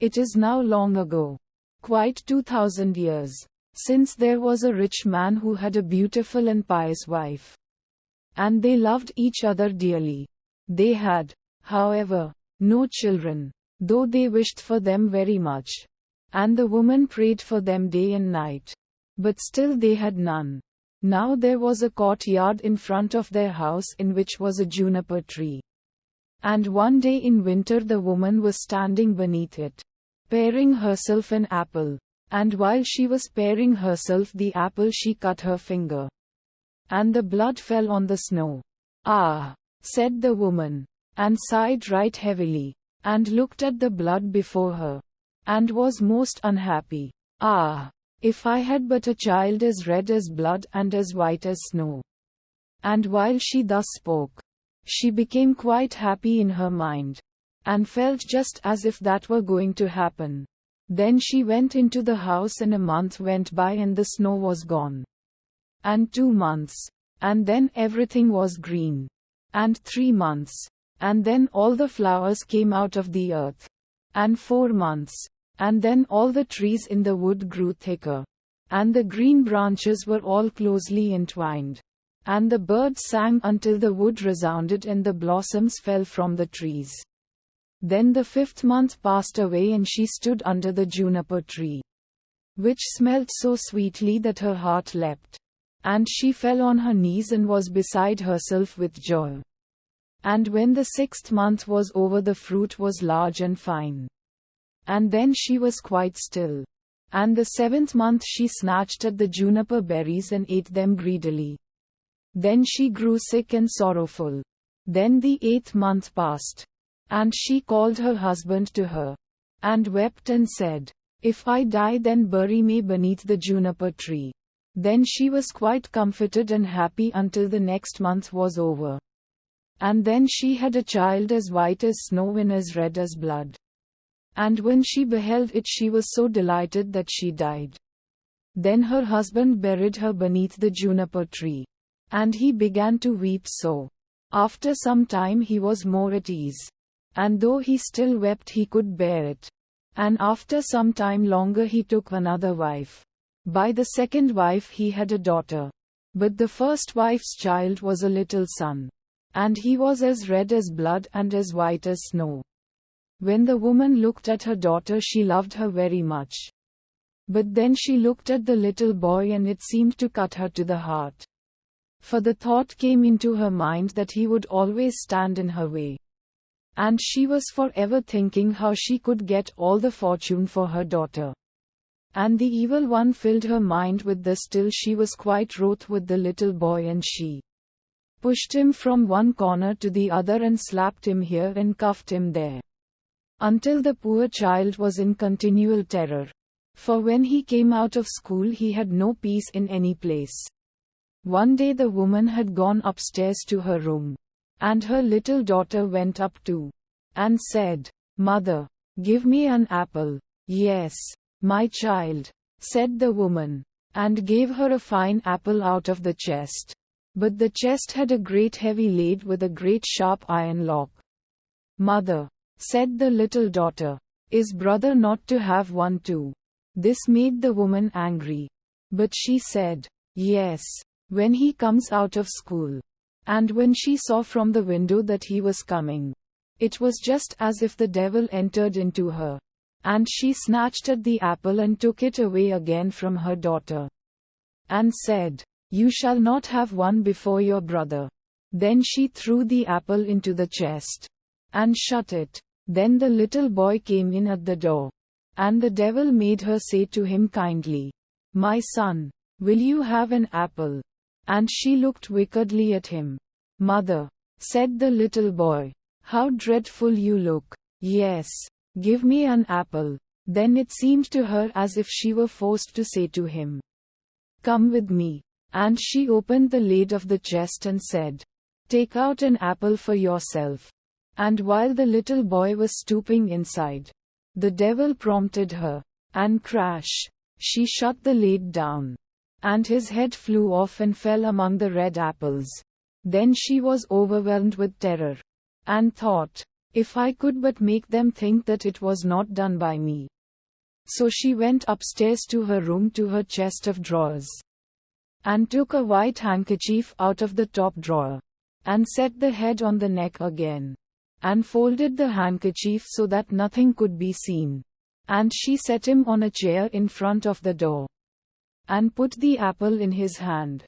It is now long ago, quite 2000 years, since there was a rich man who had a beautiful and pious wife. And they loved each other dearly. They had, however, no children, though they wished for them very much. And the woman prayed for them day and night. But still they had none. Now there was a courtyard in front of their house in which was a juniper tree. And one day in winter the woman was standing beneath it, paring herself an apple. And while she was paring herself the apple she cut her finger. And the blood fell on the snow. "Ah," said the woman, and sighed right heavily, and looked at the blood before her, and was most unhappy. "Ah, if I had but a child as red as blood and as white as snow." And while she thus spoke, she became quite happy in her mind, and felt just as if that were going to happen. Then she went into the house and a month went by and the snow was gone. And 2 months. And then everything was green. And 3 months. And then all the flowers came out of the earth. And 4 months. And then all the trees in the wood grew thicker. And the green branches were all closely entwined. And the birds sang until the wood resounded and the blossoms fell from the trees. Then the 5th month passed away and she stood under the juniper tree, which smelt so sweetly that her heart leapt. And she fell on her knees and was beside herself with joy. And when the 6th month was over the fruit was large and fine. And then she was quite still. And the 7th month she snatched at the juniper berries and ate them greedily. Then she grew sick and sorrowful. Then the 8th month passed. And she called her husband to her, and wept and said, "If I die then bury me beneath the juniper tree." Then she was quite comforted and happy until the next month was over. And then she had a child as white as snow and as red as blood. And when she beheld it she was so delighted that she died. Then her husband buried her beneath the juniper tree. And he began to weep so. After some time he was more at ease. And though he still wept he could bear it. And after some time longer he took another wife. By the second wife he had a daughter. But the first wife's child was a little son. And he was as red as blood and as white as snow. When the woman looked at her daughter she loved her very much. But then she looked at the little boy and it seemed to cut her to the heart. For the thought came into her mind that he would always stand in her way. And she was forever thinking how she could get all the fortune for her daughter. And the evil one filled her mind with this till she was quite wroth with the little boy and she pushed him from one corner to the other and slapped him here and cuffed him there. Until the poor child was in continual terror. For when he came out of school he had no peace in any place. One day the woman had gone upstairs to her room. And her little daughter went up too. And said, "Mother, give me an apple." "Yes, my child," said the woman, and gave her a fine apple out of the chest. But the chest had a great heavy lid with a great sharp iron lock. "Mother," said the little daughter, "is brother not to have one too?" This made the woman angry. But she said, "Yes, when he comes out of school." And when she saw from the window that he was coming, it was just as if the devil entered into her. And she snatched at the apple and took it away again from her daughter. And said, "You shall not have one before your brother." Then she threw the apple into the chest. And shut it. Then the little boy came in at the door. And the devil made her say to him kindly, "My son, will you have an apple?" And she looked wickedly at him. "Mother," said the little boy, "how dreadful you look." "Yes, give me an apple." Then it seemed to her as if she were forced to say to him, "Come with me." And she opened the lid of the chest and said, "Take out an apple for yourself." And while the little boy was stooping inside, the devil prompted her, and crash, she shut the lid down. And his head flew off and fell among the red apples. Then she was overwhelmed with terror, and thought, If I could but make them think that it was not done by me. So she went upstairs to her room, to her chest of drawers, and took a white handkerchief out of the top drawer, and set the head on the neck again, and folded the handkerchief so that nothing could be seen. And she set him on a chair in front of the door, and put the apple in his hand.